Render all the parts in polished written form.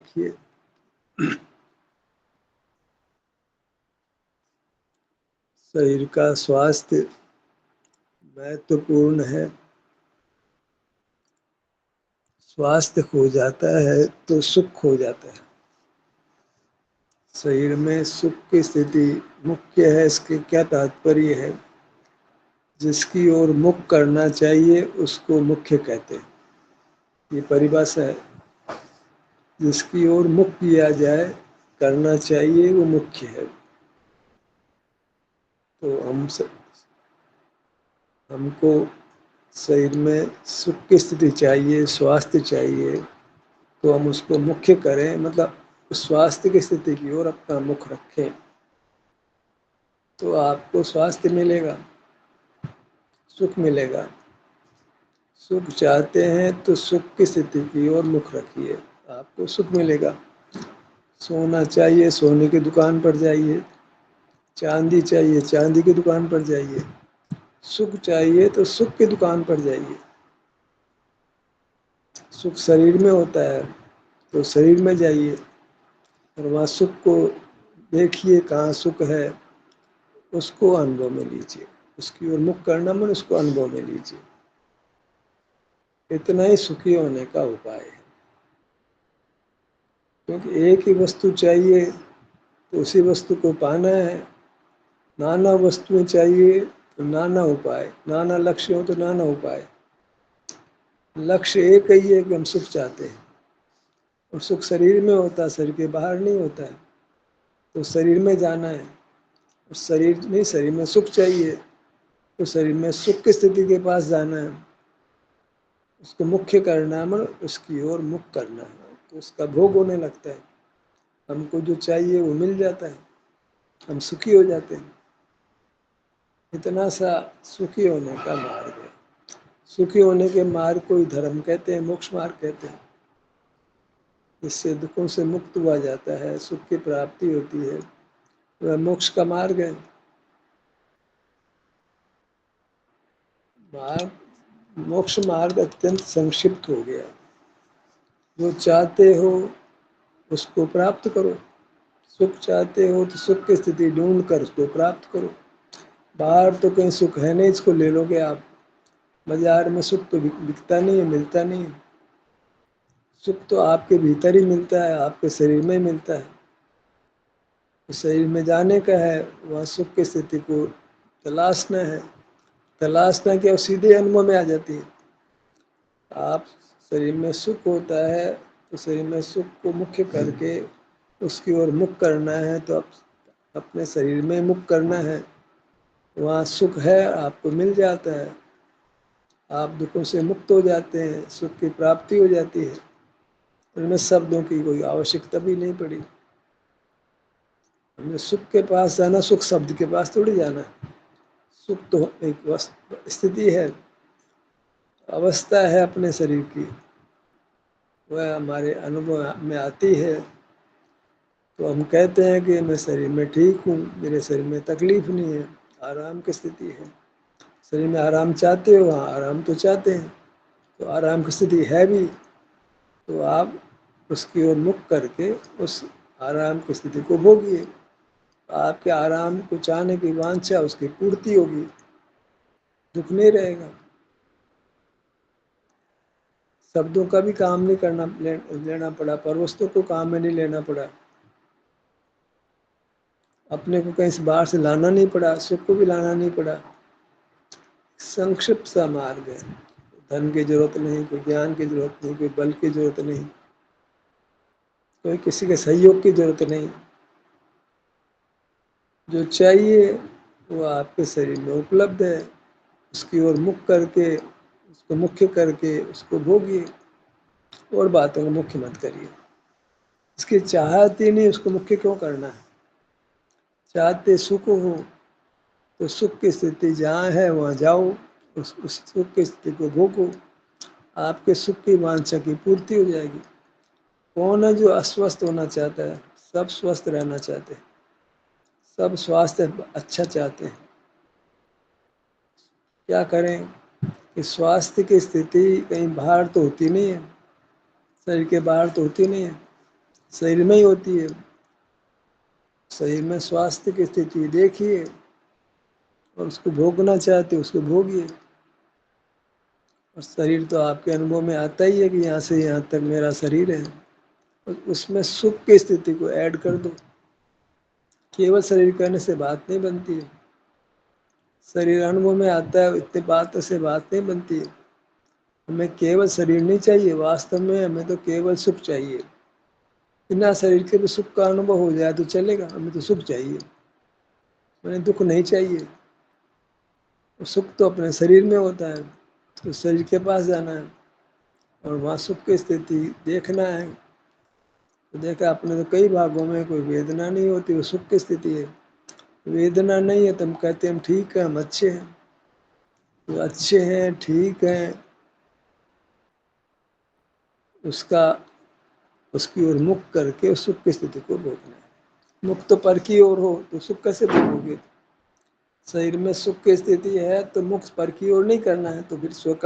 देखिए, शरीर का स्वास्थ्य महत्वपूर्ण है। स्वास्थ्य खो जाता है तो सुख खो जाता है। शरीर में सुख की स्थिति मुख्य है। इसके क्या तात्पर्य है? जिसकी ओर मुख करना चाहिए उसको मुख्य कहते हैं। ये परिभाषा है। जिसकी ओर मुख किया जाए, करना चाहिए, वो मुख्य है। तो हमको शरीर में सुख की स्थिति चाहिए, स्वास्थ्य चाहिए, तो हम उसको मुख्य करें, मतलब स्वास्थ्य की स्थिति की ओर अपना मुख रखें, तो आपको स्वास्थ्य मिलेगा, सुख मिलेगा। सुख चाहते हैं तो सुख की स्थिति की ओर मुख रखिए, आपको सुख मिलेगा। सोना चाहिए, सोने की दुकान पर जाइए। चांदी चाहिए, चांदी की दुकान पर जाइए। सुख चाहिए तो सुख की दुकान पर जाइए। सुख शरीर में होता है तो शरीर में जाइए और वहाँ सुख को देखिए, कहाँ सुख है उसको अनुभव में लीजिए। उसकी ओर मुख करना मन उसको अनुभव में लीजिए। इतना ही सुखी होने का उपाय है। क्योंकि एक ही वस्तु चाहिए तो उसी वस्तु को पाना है। नाना वस्तुएं चाहिए तो नाना उपाय, नाना लक्ष्य हो तो नाना उपाय। लक्ष्य एक ही है कि हम सुख चाहते हैं, और सुख शरीर में होता है, शरीर के बाहर नहीं होता है। तो शरीर में जाना है, और शरीर नहीं, शरीर में सुख चाहिए तो शरीर में सुख की स्थिति के पास जाना है। उसको मुख्य करना है, मतलब उसकी ओर मुख करना है, तो उसका भोग होने लगता है। हमको जो चाहिए वो मिल जाता है, हम सुखी हो जाते हैं। इतना सा सुखी होने का मार्ग है। सुखी होने के मार्ग को ही धर्म कहते हैं, मोक्ष मार्ग कहते हैं। इससे दुखों से मुक्त हुआ जाता है, सुख की प्राप्ति होती है, वह मोक्ष का मार्ग है। मार्ग, मोक्ष मार्ग अत्यंत संक्षिप्त हो गया। जो चाहते हो उसको प्राप्त करो। सुख चाहते हो तो सुख की स्थिति ढूंढ कर उसको प्राप्त करो। बाहर तो कहीं सुख है नहीं, इसको ले लोगे आप। बाजार में सुख तो बिकता नहीं है, मिलता नहीं है। सुख तो आपके भीतर ही मिलता है, आपके शरीर में ही मिलता है। तो शरीर में जाने का है, वहाँ सुख की स्थिति को तलाशना है। तलाशना क्या, सीधे अनुभव में आ जाती है। आप शरीर में सुख होता है तो शरीर में सुख को मुख्य करके उसकी ओर मुख करना है, तो आप अपने शरीर में मुख करना है। वहाँ सुख है, आपको मिल जाता है, आप दुखों से मुक्त हो जाते हैं, सुख की प्राप्ति हो जाती है। उनमें शब्दों की कोई आवश्यकता भी नहीं पड़ी। हमें सुख के पास जाना, सुख शब्द के पास थोड़ी जाना है। सुख तो एक स्थिति है, अवस्था है अपने शरीर की, वह हमारे अनुभव में आती है। तो हम कहते हैं कि मैं शरीर में ठीक हूँ, मेरे शरीर में तकलीफ नहीं है, आराम की स्थिति है। शरीर में आराम चाहते हो, वहाँ आराम तो चाहते हैं, तो आराम की स्थिति है भी, तो आप उसकी ओर मुख करके उस आराम की स्थिति को भोगिए। आपके आराम को चाहने की वांछा, उसकी पूर्ति होगी, दुख नहीं रहेगा। शब्दों का भी काम नहीं करना लेना पड़ा, पर वस्तु को काम में नहीं लेना पड़ा, अपने को कहीं से बाहर से लाना नहीं पड़ा, सुख को भी लाना नहीं पड़ा। संक्षिप्त सा मार्ग है। धन की जरूरत नहीं, कोई ज्ञान की जरूरत नहीं, कोई बल की जरूरत नहीं, कोई किसी के सहयोग की जरूरत नहीं। जो चाहिए वो आपके शरीर में उपलब्ध है। उसकी ओर मुख करके, उसको मुख्य करके उसको भोगिए, और बातों को मुख्य मत करिए। इसकी चाहत ही नहीं, उसको मुख्य क्यों करना है? चाहते सुख हो तो सुख की स्थिति जहाँ है वहाँ जाओ, उस सुख की स्थिति को भोगो, आपके सुख की वांछा की पूर्ति हो जाएगी। कौन है जो अस्वस्थ होना चाहता है? सब स्वस्थ रहना चाहते हैं, सब स्वास्थ्य अच्छा चाहते हैं। क्या करें कि स्वास्थ्य की स्थिति कहीं बाहर तो होती नहीं है, शरीर के बाहर तो होती नहीं है। शरीर में ही होती है। शरीर में स्वास्थ्य की स्थिति देखिए और उसको भोगना चाहते उसको भोगिए। और शरीर तो आपके अनुभव में आता ही है कि यहाँ से यहाँ तक मेरा शरीर है, और उसमें सुख की स्थिति को ऐड कर दो। केवल शरीर करने से बात नहीं बनती है। शरीर अनुभव में आता है, इतनी बातों से बात नहीं बनती है। हमें केवल शरीर नहीं चाहिए, वास्तव में हमें तो केवल सुख चाहिए। बिना शरीर के भी सुख का अनुभव हो जाए तो चलेगा, हमें तो सुख चाहिए, हमें दुख नहीं चाहिए। सुख तो अपने शरीर में होता है, तो शरीर के पास जाना है और वहाँ सुख की स्थिति देखना है। तो देखा आपने तो कई भागों में कोई वेदना नहीं होती, वो सुख की स्थिति है। वेदना नहीं है तो हम कहते हैं हम ठीक है, हम अच्छे हैं। तो अच्छे हैं, ठीक हैं, उसका उसकी ओर मुख करके उस सुख की स्थिति को भोगना है। मुख तो पर की ओर हो तो सुख कैसे भोगोगे? शरीर में सुख की स्थिति है तो मुख पर की ओर नहीं करना है, तो फिर सुख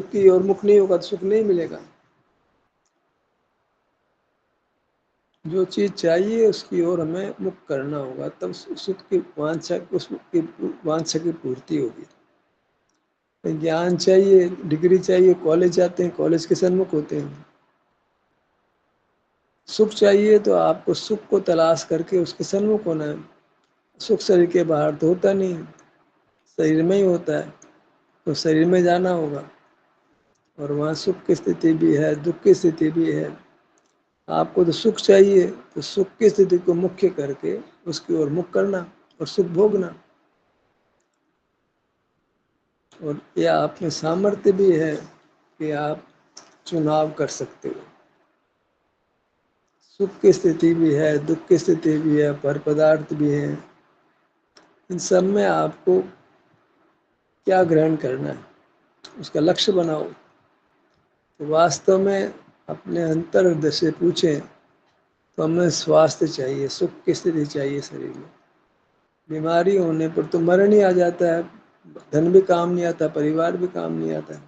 की ओर मुख नहीं होगा तो सुख नहीं मिलेगा। जो चीज चाहिए उसकी ओर हमें मुख करना होगा, तब सुख की वांछा की पूर्ति होगी। ज्ञान चाहिए, डिग्री चाहिए, कॉलेज जाते हैं, कॉलेज के सन्मुख होते हैं। सुख चाहिए तो आपको सुख को तलाश करके उसके सन्मुख होना है। सुख शरीर के बाहर तो होता नहीं, शरीर में ही होता है, तो शरीर में जाना होगा। और वहाँ सुख की स्थिति भी है, दुख की स्थिति भी है। आपको तो सुख चाहिए तो सुख की स्थिति को मुख्य करके उसकी ओर मुख करना और सुख भोगना। और यह आप में सामर्थ्य भी है कि आप चुनाव कर सकते हो। सुख की स्थिति भी है, दुख की स्थिति भी है, पर पदार्थ भी है। इन सब में आपको क्या ग्रहण करना है, उसका लक्ष्य बनाओ। तो वास्तव में अपने अंतर्हृदय से पूछें तो हमें स्वास्थ्य चाहिए, सुख की स्थिति चाहिए शरीर में। बीमारी होने पर तो मरण ही आ जाता है, धन भी काम नहीं आता, परिवार भी काम नहीं आता।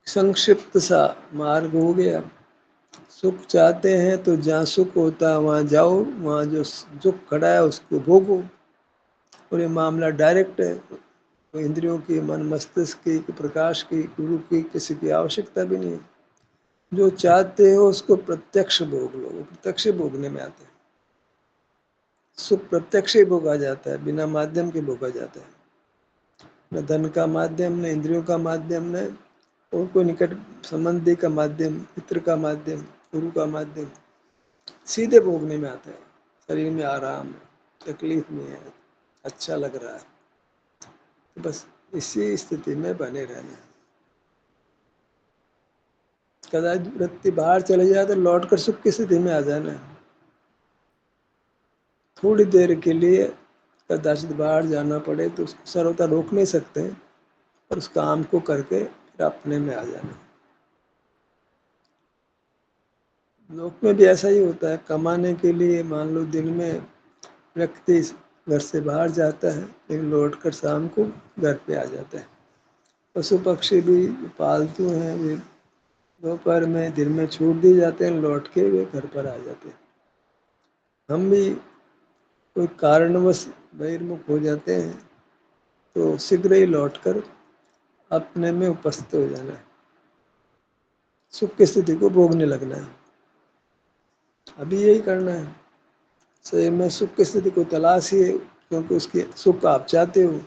संक्षिप्त सा मार्ग हो गया। सुख चाहते हैं तो जहाँ सुख होता है वहाँ जाओ, वहाँ जो सुख खड़ा है उसको भोगो। और ये मामला डायरेक्ट है, तो इंद्रियों की, मन मस्तिष्क की, प्रकाश की, गुरु की किसी की आवश्यकता भी नहीं है। जो चाहते हो उसको प्रत्यक्ष भोग लो, वो प्रत्यक्ष भोगने में आते हैं। सुख प्रत्यक्ष ही भोगा जाता है, बिना माध्यम के भोगा जाता है। न धन का माध्यम, न इंद्रियों का माध्यम, न और कोई निकट संबंधी का माध्यम, मित्र का माध्यम, गुरु का माध्यम। सीधे भोगने में आता है। शरीर में आराम है, तकलीफ नहीं है, अच्छा लग रहा है, तो बस इसी स्थिति में बने रहना है। कदाच वृत्ति बाहर चले जाए तो लौट कर सुख की स्थिति में आ जाना है। थोड़ी देर के लिए कदाचित बाहर जाना पड़े तो उसको सर्वथा रोक नहीं सकते, और उस काम को करके फिर अपने में आ जाना। लोक में भी ऐसा ही होता है। कमाने के लिए मान लो दिन में व्यक्ति घर से बाहर जाता है, लेकिन लौट कर शाम को घर पे आ जाता है। पशु पक्षी भी पालतू हैं, वे दोपहर में दिन में छूट दिए जाते हैं, लौट के वे घर पर आ जाते हैं। हम भी कोई कारणवश बहिर्मुख हो जाते हैं तो शीघ्र ही लौटकर अपने में उपस्थित हो जाना है, सुख की स्थिति को भोगने लगना है। अभी यही करना है। शरीर में सुख की स्थिति को तलाशिए, क्योंकि उसकी सुख आप चाहते हो।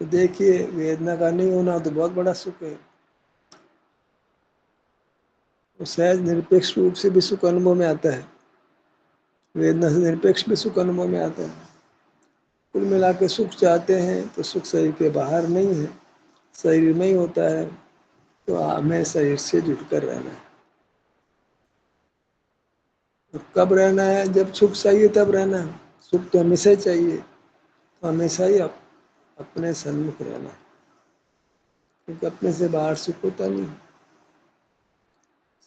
तो देखिए, वेदना का नहीं होना तो बहुत बड़ा सुख है। तो सहज निरपेक्ष रूप से भी सुख अनुभव में आता है, वेदना से निरपेक्ष भी सुख अनुभव में आता है। कुल मिला के सुख चाहते हैं तो सुख शरीर के बाहर नहीं है, शरीर में ही होता है। तो हमें शरीर से जुड़कर रहना है। तो कब रहना है? जब सुख चाहिए तब रहना है। सुख तो हमेशा ही चाहिए, तो हमेशा ही अपने सन्मुख रहना है, क्योंकि अपने से बाहर सुख होता नहीं।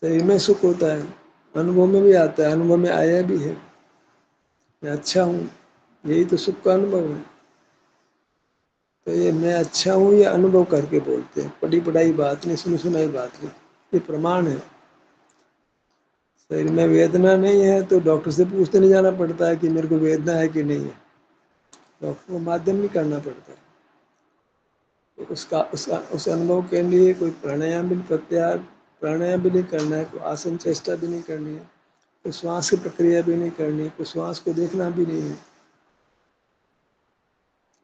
शरीर में सुख होता है, अनुभव में भी आता है, अनुभव में आया भी है, मैं अच्छा हूँ, यही तो सुख का अनुभव है। तो ये मैं अच्छा हूँ ये अनुभव करके बोलते हैं, पढ़ी पढ़ाई बात नहीं, सुनी सुनाई बात नहीं। یہ प्रमाण ہے. शरीर में वेदना नहीं है तो डॉक्टर से पूछते नहीं जाना पड़ता है कि मेरे को वेदना है कि नहीं है. डॉक्टर को माध्यम नहीं करना पड़ता है. तो उस अनुभव के लिए कोई प्राणायाम भी प्रत्याहार प्राणायाम भी नहीं करना है, कोई आसन चेष्टा भी नहीं करनी है, कोई श्वास की प्रक्रिया भी नहीं करनी है, कोई श्वास को देखना भी नहीं है,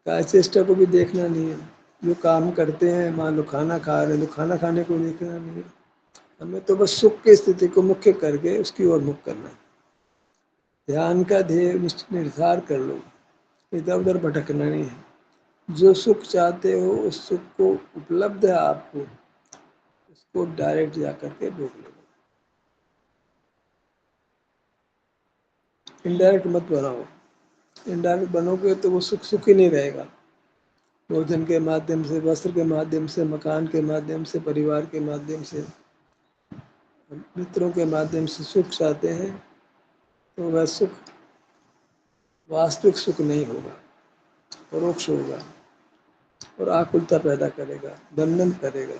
काय चेष्टा को भी देखना नहीं है. जो काम करते हैं, मान लो खाना खा रहे हैं तो खाना खाने को देखना नहीं है. हमें तो बस सुख की स्थिति को मुख्य करके उसकी ओर मुख करना है. ध्यान का ध्येय निर्धार कर लो, इधर उधर भटकना नहीं है. जो सुख चाहते हो उस सुख को उपलब्ध है आपको, उसको डायरेक्ट जा करके भोग लो. इनडायरेक्ट मत बनाओ. इनडायरेक्ट बनोगे तो वो सुख सुख ही नहीं रहेगा. भोजन के माध्यम से, वस्त्र के माध्यम से, मकान के माध्यम से, परिवार के माध्यम से, मित्रों के माध्यम से सुख चाहते हैं तो वह सुख वास्तविक सुख नहीं होगा, परोक्ष होगा और आकुलता पैदा करेगा, बंधन करेगा.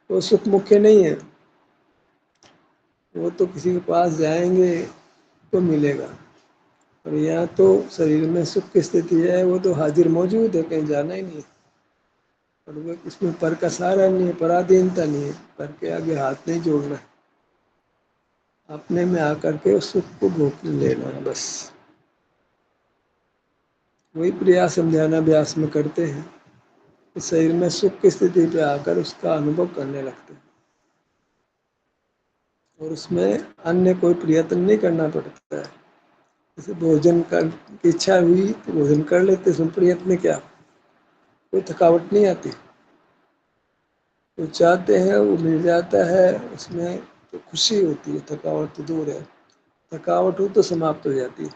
वो सुख मुख्य नहीं है, वो तो किसी के पास जाएंगे तो मिलेगा. और यहाँ तो शरीर में सुख की स्थिति है, वो तो हाजिर मौजूद है, कहीं जाना ही नहीं है. और वो इसमें पर का सहारा नहीं है, पराधीनता नहीं है, पर के आगे हाथ नहीं जोड़ना है. अपने में आकर के उस सुख को भोग लेना है बस. वही प्रयास हम ध्यानाभ्यास में करते हैं. इस शरीर में सुख की स्थिति पे आकर उसका अनुभव करने लगते हैं और उसमें अन्य कोई प्रयत्न नहीं करना पड़ता है. जैसे भोजन की इच्छा हुई तो भोजन कर लेते, उसमें प्रयत्न क्या, कोई थकावट नहीं आती. तो चाहते हैं वो मिल जाता है, उसमें तो खुशी होती है. थकावट तो दूर है, थकावट हो तो समाप्त हो जाती है.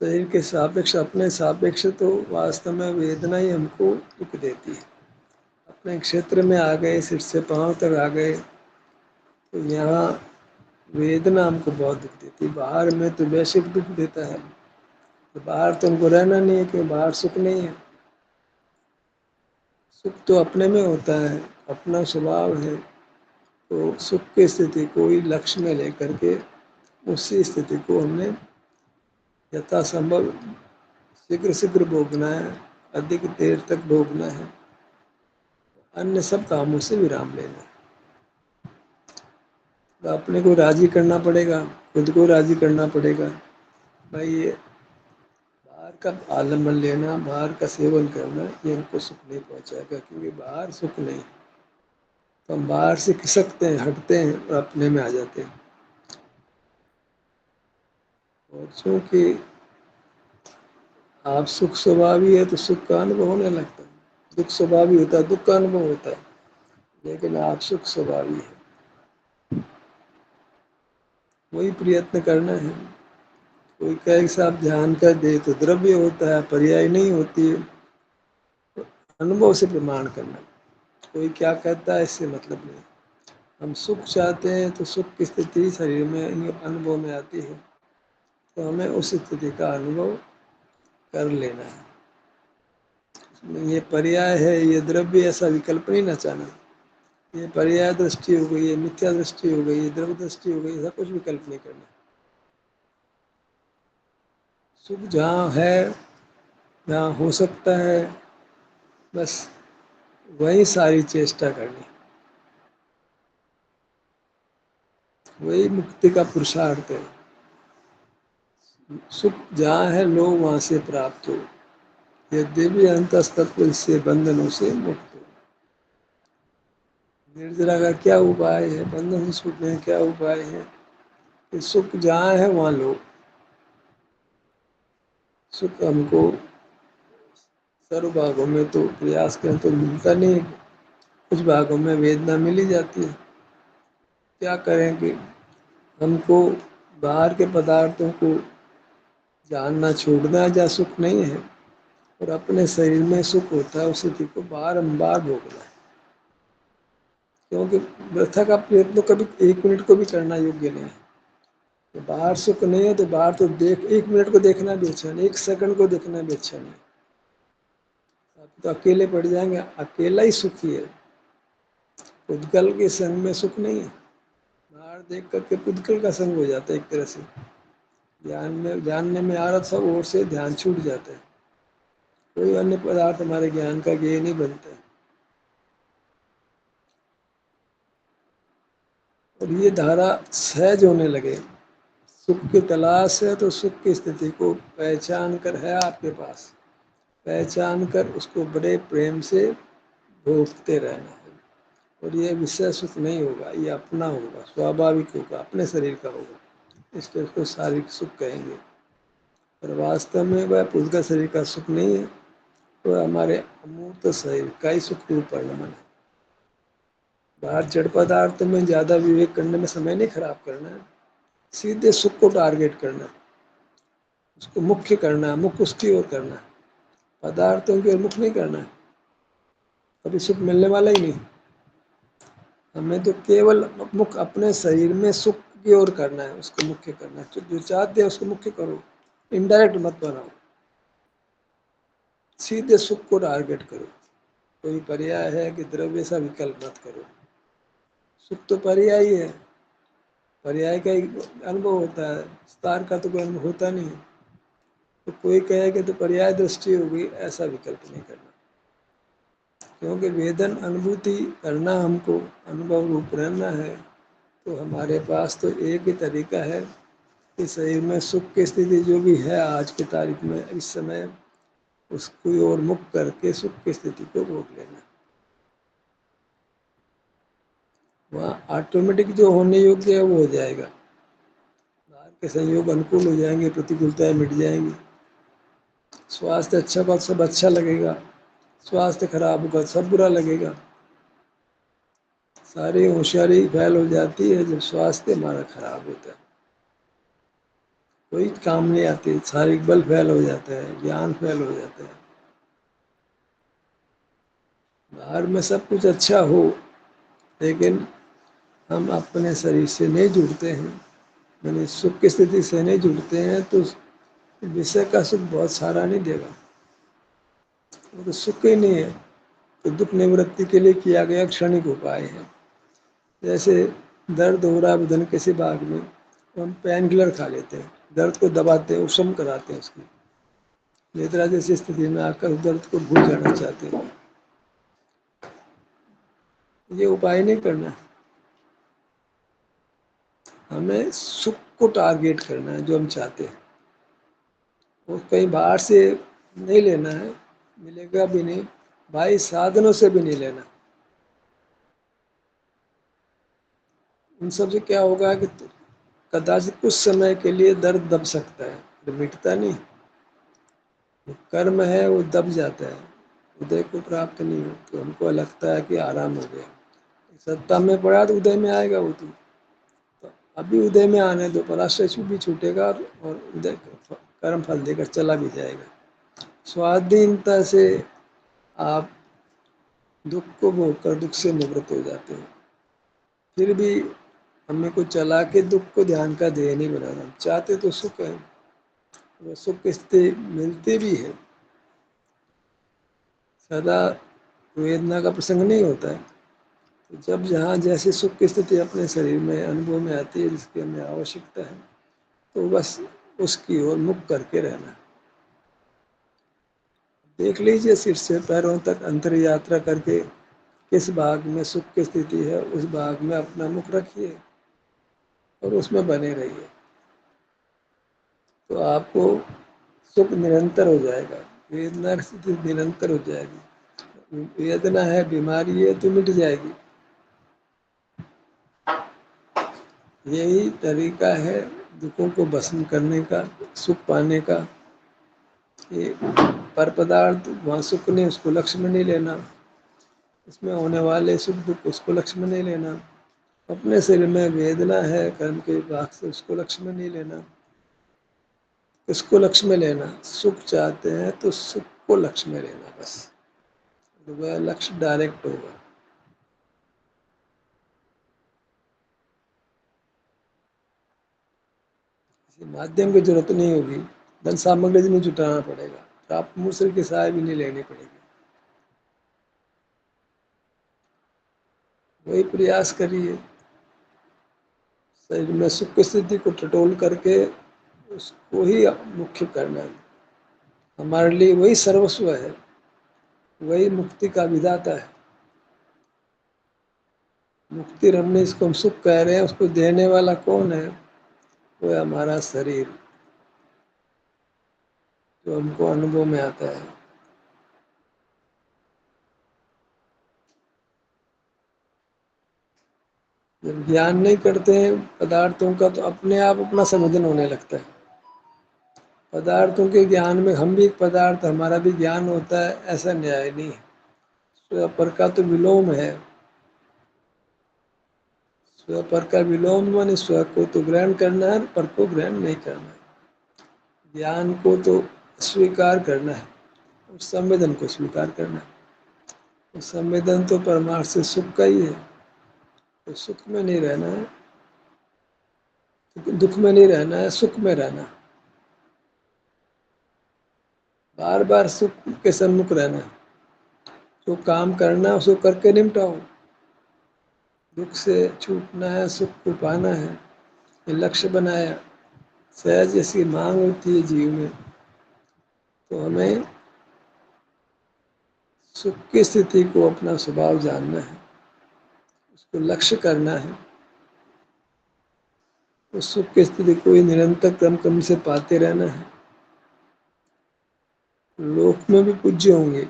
शरीर के सापेक्ष, अपने सापेक्ष तो वास्तव में वेदना ही हमको दुख देती है. अपने क्षेत्र में आ गए, सिर से पांव तक आ गए तो यहाँ वेदना हमको बहुत दुख देती है. बाहर में तो वैश्विक दुख देता है, तो बाहर तो हमको रहना नहीं है, क्योंकि बाहर सुख नहीं है. सुख तो अपने में होता है, अपना स्वभाव है. तो सुख की स्थिति को ही लक्ष्य में लेकर के उसी स्थिति को हमने यथासंभव शीघ्र शीघ्र भोगना है, अधिक देर तक भोगना है. अन्य सब कामों से विराम लेना है. तो अपने को राजी करना पड़ेगा, खुद को राजी करना पड़ेगा. भाई ये बाहर का आलम्बन लेना, बाहर का सेवन करना, ये हमको सुख नहीं पहुंचाएगा, क्योंकि बाहर सुख नहीं. तो हम बाहर से खिसकते हैं, हटते हैं और अपने में आ जाते हैं. और चूंकि आप सुख स्वभावी है तो सुख का अनुभव होने लगता है. दुख स्वभावी होता है, दुख का अनुभव होता है. लेकिन आप सुख स्वभावी है, वही प्रयत्न करना है. कोई कहे साहब ध्यान कर दे तो द्रव्य होता है, पर्याय नहीं होती है. अनुभव से प्रमाण करना. कोई क्या कहता है इससे मतलब नहीं. हम सुख चाहते हैं तो सुख की स्थिति शरीर में अनुभव में आती है, तो हमें उस स्थिति का अनुभव कर लेना है. ये पर्याय है, ये द्रव्य, ऐसा विकल्प नहीं नचाना. ये पर्याय दृष्टि हो गई, ये मिथ्या दृष्टि हो गई, ये द्रव्य दृष्टि हो गई, ऐसा कुछ विकल्प नहीं करना. सुख जहाँ है, जहाँ हो सकता है, बस वही सारी चेष्टा करनी. वही मुक्ति का पुरुषार्थ है. सुख जहाँ है लो वहाँ से प्राप्त हो. ये दिव्य अंतस्तत्व से बंधनों से मुक्त हो. निर्जरा का क्या उपाय है, बंधन से छूटने का क्या उपाय है. कि सुख जहाँ है वहाँ लो. सुख हमको सर्व भागों में तो प्रयास करें तो मिलता नहीं. कुछ भागों में वेदना मिल ही जाती है. क्या करें कि हमको बाहर के पदार्थों को जानना छोड़ना है, जहाँ सुख नहीं है, और अपने शरीर में सुख होता है उस स्थिति को बारंबार भोगना है. क्योंकि व्यर्थ का प्रयत्न कभी एक मिनट को भी करना योग्य नहीं है. तो बाहर सुख नहीं है तो बाहर तो देख, एक मिनट को देखना भी अच्छा नहीं, एक सेकंड को देखना भी अच्छा नहीं. تو اکیلے پڑ جائیں گے. اکیلا ہی سکھی ہے, پدگل کے سنگ میں سکھ نہیں ہے. باہر دیکھ کر کے پدگل کا سنگ ہو جاتا ہے ایک طرح سے. جاننے میں آ رہا سب اور سے دھیان چھوٹ جاتا ہے. کوئی انیہ پدارتھ ہمارے گیان کا گیہ نہیں بنتا ہے. اور یہ دھارا سہج ہونے لگے. سکھ کی تلاش ہے تو سکھ کی استھتی کو پہچان کر ہے آپ کے پاس, پہچان کر اس کو بڑے پریم سے بھوکتے رہنا ہے. اور یہ وشے سکھ نہیں ہوگا, یہ اپنا ہوگا, سوابھاوک ہوگا, اپنے شریر کا ہوگا. اس لیے اس کو شاریرک سکھ کہیں گے. اور واستو میں وہ پدگل شریر کا سکھ نہیں ہے, تو ہمارے امورت شریر کا ہی سکھ روپ ورنمن ہے. باہر جڑ پدارت میں زیادہ وویک کرنے میں سمے نہیں خراب کرنا ہے, سیدھے سکھ کو ٹارگیٹ کرنا ہے, اس کو مکھیہ کرنا ہے, مکھ اس کی اور کرنا ہے. پدارتھوں کی اور مکھ نہیں کرنا ہے, کبھی سکھ ملنے والا ہی نہیں. ہمیں تو کیول مکھ اپنے شریر میں سکھ کی اور کرنا ہے, اس کو مکھیہ کرنا ہے. جو چاہتے ہیں اس کو مکھیہ کرو, انڈائریکٹ مت بناؤ, سیدھے سکھ کو ٹارگیٹ کرو. کوئی پریائے ہے کہ درویہ سا وکلپ مت کرو. سکھ تو پریائی ہے, پریائے کا ہی انبھو ہوتا ہے, وستار کا تو کوئی انبھو ہوتا نہیں. تو کوئی کہے کہ تو پریائے درشٹی ہوگئی, ایسا وکلپ نہیں کرنا. کیونکہ ویدن انوبھوتی کرنا ہم کو انوبھو روپ رہنا ہے. تو ہمارے پاس تو ایک ہی طریقہ ہے کہ شریر میں سکھ کی استھتی جو بھی ہے آج کی تاریخ میں اس سمے, اس کو اور مکھ کر کے سکھ کی استھتی کو روک لینا. وہاں آٹومیٹک جو ہونے یوگیہ ہے وہ ہو جائے گا. باہر کے سنجوگ انوکول ہو جائیں گے, پرتیکولتایں مٹ جائیں گی. سواستھ اچھا ہوا سب اچھا لگے گا, سواستھ خراب ہوگا سب برا لگے گا. ساری ہوشیاری فیل ہو جاتی ہے جب سواستھ ہمارا خراب ہوتا ہے. کوئی کام نہیں آتی, شاریرک بل فیل ہو جاتا ہے, گیان فیل ہو جاتا ہے. باہر میں سب کچھ اچھا ہو, لیکن ہم اپنے شریر سے نہیں جڑتے ہیں, یعنی سکھ کی استھتی سے نہیں جڑتے ہیں, تو وشے کا سکھ بہت سارا نہیں دے گا. وہ تو سکھ ہی نہیں ہے. تو دکھ نورتی کے لیے کیا گیا کھنک اپائے ہے. جیسے درد ہو رہا بدن کسی بھاگ میں, ہم پین کلر کھا لیتے ہیں, درد کو دباتے ہیں, اپشم کراتے ہیں اس کی. نترا جیسی استھتی میں آ کر درد کو بھول جانا چاہتے ہیں. یہ اپائے نہیں کرنا. ہمیں سکھ کو ٹارگیٹ کرنا ہے جو ہم چاہتے ہیں. وہ کہیں باہر سے نہیں لینا ہے, ملے گا بھی نہیں, بھائی سادھنوں سے بھی نہیں لینا. ان سب سے کیا ہوگا کہ کداچت کچھ سمے کے لیے درد دب سکتا ہے, تو مٹتا نہیں. کرم ہے وہ دب جاتا ہے, ادے کو پراپت نہیں ہو تو ہم کو لگتا ہے کہ آرام ہو گیا. ستتا میں پڑا تو ادھر میں آئے گا وہ تو, ابھی ادے میں آنے دو, پراشر بھی چھوٹے گا اور ادے کرم پھل دے کر چلا بھی جائے گا. سوادھینتا سے آپ دکھ کو بھوگ کر دکھ سے نورت ہو جاتے ہیں. پھر بھی ہمیں کو چلا کے دکھ کو دھیان کا دے نہیں بنانا, چاہتے تو سکھ ہے, وہ سکھ کی استھتی ملتی بھی ہے. سدا ویدنا کا پرسنگ نہیں ہوتا ہے. جب جہاں جیسی سکھ کی استھتی اپنے شریر میں انبھو میں آتی ہے, جس کی ہمیں آوشکتا ہے, تو بس اس کی اور مکھ کر کے رہنا. دیکھ لیجیے سر سے پیروں تک انتر یاترا کر کے کس بھاگ میں سکھ کی استھتی ہے, اس بھاگ میں اپنا مکھ رکھیے اور اس میں بنے رہیے. تو آپ کو سکھ نرنتر ہو جائے گا, ویدنا نرنتر ہو جائے گی. ویدنا ہے, بیماری ہے, تو مٹ جائے گی. یہی طریقہ ہے دکھوں کو بھسم کرنے کا, سکھ پانے کا. یہ پر پدارتھ وہاں سکھ نہیں, اس کو لکشم میں نہیں لینا. اس میں ہونے والے سکھ دکھ اس کو لکشم میں نہیں لینا. اپنے شریر میں ویدنا ہے کرم کے وباگ سے, اس کو لکشم میں نہیں لینا. اس کو لکشم میں لینا, سکھ چاہتے ہیں تو سکھ کو لکشم میں لینا بس. وہ لکش ڈائریکٹ ہوگا. کسی مادھیم کی ضرورت نہیں ہوگی, دن سامگری نہیں جٹانا پڑے گا, تو آپ مصل کی سہایہ بھی نہیں لینی پڑے گی. وہی پریاس کریے، شریر میں سکھ کی استھتی کو ٹٹول کر کے اس کو ہی مکھی کرنا ہے۔ ہمارے لیے وہی سروسو ہے، وہی مکتی کا وداتا ہے۔ مکتی رمنی اس کو ہم سکھ کہہ رہے ہیں، اس کو دینے والا کون ہے؟ وہ ہے ہمارا شریر، جو ہم کو انوبھو میں آتا ہے۔ جب دھیان نہیں کرتے ہیں پدارتھوں کا تو اپنے آپ اپنا سمودھن ہونے لگتا ہے۔ پدارتھوں کے گیان میں ہم بھی ایک پدارتھ، ہمارا بھی گیان ہوتا ہے، ایسا نیائے نہیں ہے۔ سو پر کا تو ولوم ہے، سو پر کا ولوم مانے سو کو تو گرہن کرنا ہے، پر کو گرہن نہیں کرنا ہے۔ گیان کو تو اسویکار کرنا ہے، اس سنویدن کو اسویکار کرنا ہے۔ سنویدن تو پرمارش سے سکھ کا ہی ہے، تو سکھ میں نہیں رہنا ہے، دکھ میں نہیں رہنا ہے، سکھ میں رہنا ہے۔ بار بار سکھ کے سنمکھ رہنا ہے، جو کام کرنا ہے اس کو کر کے نمٹاؤ۔ دکھ سے چھوٹنا ہے، سکھ کو پانا ہے، یہ لکष्य بنایا۔ سہج جیسی مانگ ہوتی ہے جیو میں، تو ہمیں سکھ کی استھتی کو اپنا سوبھاؤ جاننا ہے، اس کو لکष्य کرنا ہے۔ اس سکھ کی استھتی کو نرنتر کرم کرم سے پاتے رہنا ہے۔ لوک میں بھی پوجیہ ہوں گے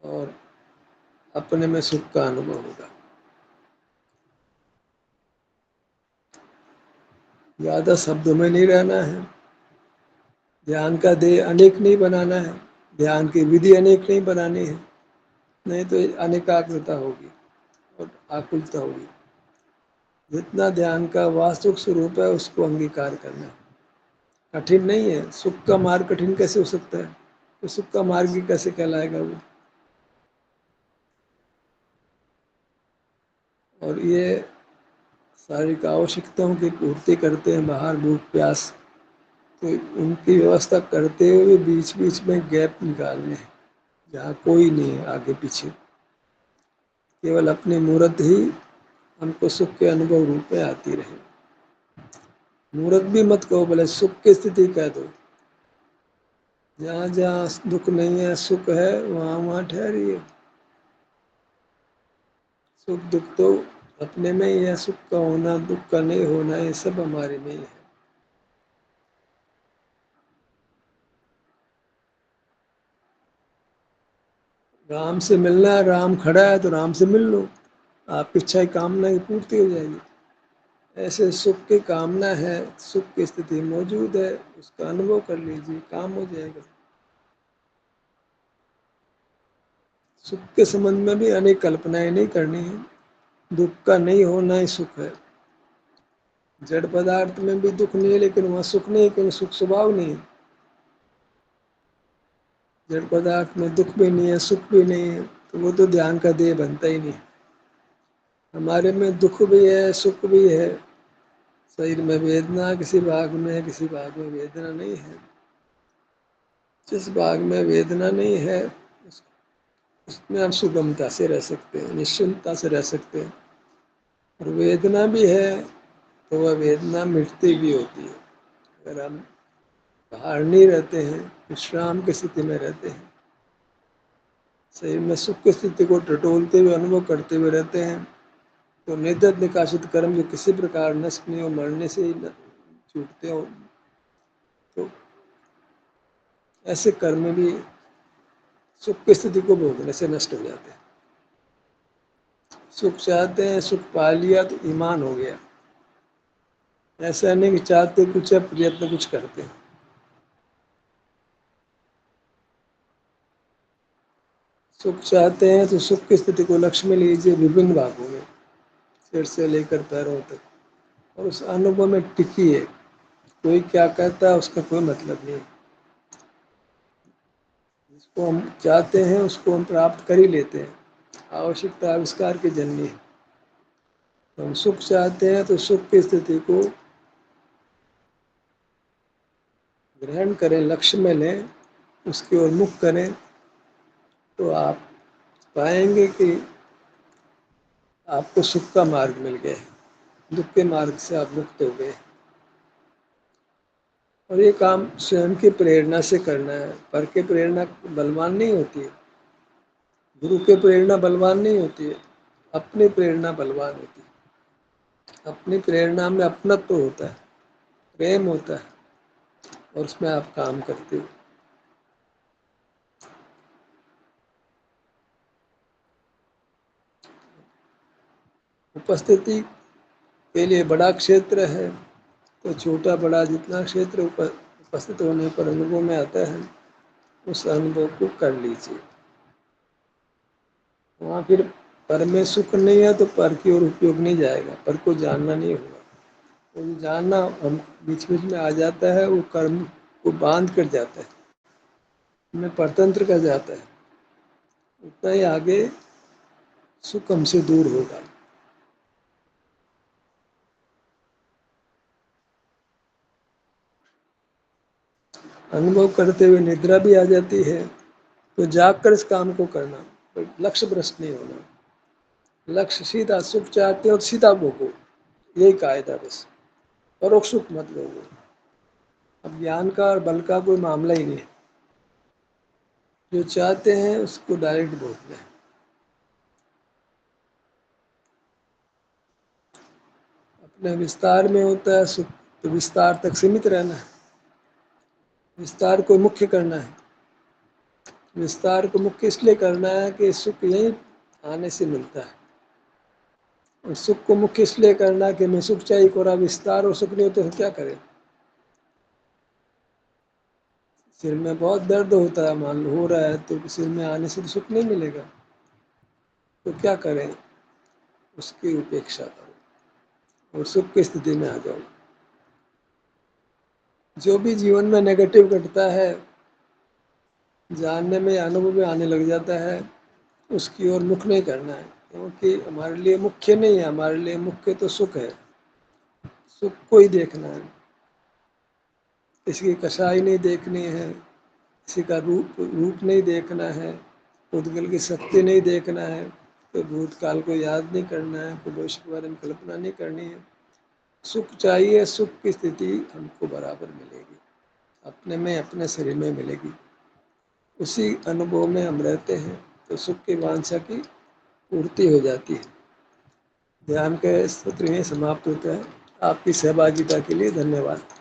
اور اپنے میں سکھ کا انوبھو ہوگا۔ زیادہ شبدوں میں نہیں رہنا ہے، دھیان کا دیہ انیک نہیں بنانا ہے، دھیان کی ودھی انیک نہیں بنانی ہے، نہیں تو انیکاگرتا ہوگی اور آکلتا ہوگی۔ جتنا دھیان کا واستوک سوروپ ہے اس کو انگیکار کرنا ہے۔ کٹھن نہیں ہے، سکھ کا مارگ کٹھن کیسے ہو سکتا ہے؟ تو سکھ کا مارگ ہی کیسے کہلائے گا وہ؟ اور یہ شاریرک آوشکتاؤں کی پورتی کرتے ہیں، باہر بھوک پیاس، تو ان کی ویوستھا کرتے ہوئے بیچ بیچ میں گیپ نکالنے ہیں جہاں کوئی نہیں ہے آگے پیچھے، کیول اپنی مورت ہی ہم کو سکھ کے انوبھو روپ میں آتی رہے۔ مورت بھی مت کہو، بولے سکھ کی استھتی کہہ دو۔ جہاں جہاں دکھ نہیں ہے سکھ ہے، وہاں وہاں ٹھہریے۔ سکھ دکھ تو اپنے میں ہی ہے، سکھ کا ہونا دکھ کا نہیں ہونا یہ سب ہمارے میں ہی ہے۔ رام سے ملنا ہے، رام کھڑا ہے تو رام سے مل لو، آپ کی اچھا کامنا کی پورتی ہو جائے گی۔ ایسے سکھ کی کامنا ہے، سکھ کی استھتی موجود ہے، اس کا انوبھو کر لیجیے، کام ہو جائے گا۔ سکھ کے سمبندھ میں بھی انیک کلپنائیں نہیں کرنی ہیں۔ دکھ کا نہیں ہونا ہی سکھ ہے۔ جڑ پدارتھ میں بھی دکھ نہیں ہے لیکن وہاں سکھ نہیں ہے کیونکہ سکھ سوبھاؤ نہیں ہے۔ جڑ پدارتھ میں دکھ بھی نہیں ہے، سکھ بھی نہیں ہے، تو وہ تو دھیان کا دیہ بنتا ہی نہیں۔ ہمارے میں دکھ بھی ہے، سکھ بھی ہے، شریر میں ویدنا کسی بھاگ میں ہے، کسی بھاگ میں ویدنا نہیں ہے۔ جس بھاگ میں ویدنا نہیں ہے اس میں ہم سگمتا سے رہ سکتے ہیں، نشچلتا سے رہ سکتے ہیں۔ اور ویدنا بھی ہے تو وہ ویدنا مٹتی بھی ہوتی ہے اگر ہم باہر نہیں رہتے ہیں، وشرام کی استھتی میں رہتے ہیں، شریر میں سکھ کی استھتی کو ٹٹولتے ہوئے انوبھو کرتے ہوئے رہتے ہیں، تو ندت نکاشت کرم جو کسی پرکار نشٹ نہیں ہو، مرنے سے ہی چھوٹتے ہو، تو ایسے کرم بھی سکھ کی استھتی کو بھوگنے سے نشٹ ہو جاتے ہیں۔ سکھ چاہتے ہیں، سکھ پا لیا تو ایمان ہو گیا، ایسا نہیں کہ چاہتے کچھ ہے پریتن کچھ کرتے ہیں۔ سکھ چاہتے ہیں تو سکھ کی استھتی کو لکష్য میں لیجیے، وبھن بھاگوں میں، سر سے لے کر پیروں تک، اور اس انوبھو میں ٹکیے۔ کوئی کیا کہتا ہے اس کا کوئی مطلب نہیں۔ جس کو ہم چاہتے ہیں اس کو ہم پراپت کر ہی لیتے ہیں۔ آوشکتا آوشکار کی جننی ہے۔ ہم سکھ چاہتے ہیں تو سکھ کی استھتی کو گرہن کریں، لکష్য میں لیں، اس کی اور مکھ کریں، تو آپ پائیں گے کہ آپ کو سکھ کا مارگ مل گیا ہے، دکھ کے مارگ سے آپ مکت ہو گئے۔ اور یہ کام سوئم کی پریرنا سے کرنا ہے، پر کے پریرنا بلوان نہیں ہوتی ہے، گرو کے پریرنا بلوان نہیں ہوتی ہے، اپنی پریرنا بلوان ہوتی ہے۔ اپنی پریرنا میں اپنتو ہوتا ہے، پریم ہوتا ہے، اور اس میں آپ کام کرتے ہو۔ اپستھتی کے لیے بڑا کھیتر ہے، تو چھوٹا بڑا جتنا کھیتر اپستھت ہونے پر انوبھو میں آتا ہے، اس انوبھو کو کر لیجیے۔ وہاں پھر پر میں سکھ نہیں ہے تو پر کی اور اپیوگ نہیں جائے گا، پر کو جاننا نہیں ہوگا۔ وہ جاننا ہم بیچ بیچ میں آ جاتا ہے، وہ کرم کو باندھ کر جاتا ہے، ہمیں پرتنتر کر جاتا ہے، اتنا ہی آگے سکھ ہم سے دور ہوگا۔ انوبھو کرتے ہوئے ندرا بھی آ جاتی ہے، تو جاگ کر اس کام کو کرنا، لکष्य بھرشٹ نہیں ہونا۔ لکष्य سیدھا سکھ چاہتے ہو تو سیدھا بھوگو، یہی قاعدہ بس، پروکش سکھ مت لو۔ اب گیان کا اور بل کا کوئی معاملہ ہی نہیں ہے، جو چاہتے ہیں اس کو ڈائریکٹ بھوگ دیں۔ اپنے وستار میں ہوتا ہے سکھ، تو وستار تک سیمت رہنا ہے، وستار کو مکھیہ کرنا ہے۔ وستار کو مکھیہ اس لیے کرنا ہے کہ سکھ یہیں آنے سے ملتا ہے، اور سکھ کو مکھیہ اس لیے کرنا ہے کہ میں سکھ چاہیے کو رہا وستار اور سکھ نہیں ہوتا تو کیا کرے۔ سر میں بہت درد ہوتا ہے، مان لو ہو رہا ہے، تو سر میں آنے سے تو سکھ نہیں ملے گا، تو کیا کریں، اس کی اپیکشا کرو اور سکھ کی استھتی میں آ جاؤ۔ جو بھی جیون میں نیگیٹو گھٹتا ہے، جاننے میں انوبھو میں آنے لگ جاتا ہے، اس کی اور مکھ نہیں کرنا ہے، کیونکہ ہمارے لیے مکھیہ نہیں ہے، ہمارے لیے مکھیہ تو سکھ ہے، سکھ کو ہی دیکھنا ہے۔ کسی کی کشائی نہیں دیکھنی ہے، کسی کا روپ نہیں دیکھنا ہے، پودگل کی شکتی نہیں دیکھنا ہے، کوئی بھوت کال کو یاد نہیں کرنا ہے، کوئی بھوشیہ کے بارے میں کلپنا نہیں کرنی ہے۔ سکھ چاہیے، سکھ کی استھتی ہم کو برابر ملے گی، اپنے میں اپنے شریر میں ملے گی، اسی انوبھو میں ہم رہتے ہیں، تو سکھ کی وانچھا کی پورتی ہو جاتی ہے۔ دھیان کے ستر یہیں سماپت ہوتا ہے۔ آپ کی سہباگیتا کے لیے دھنیہ واد۔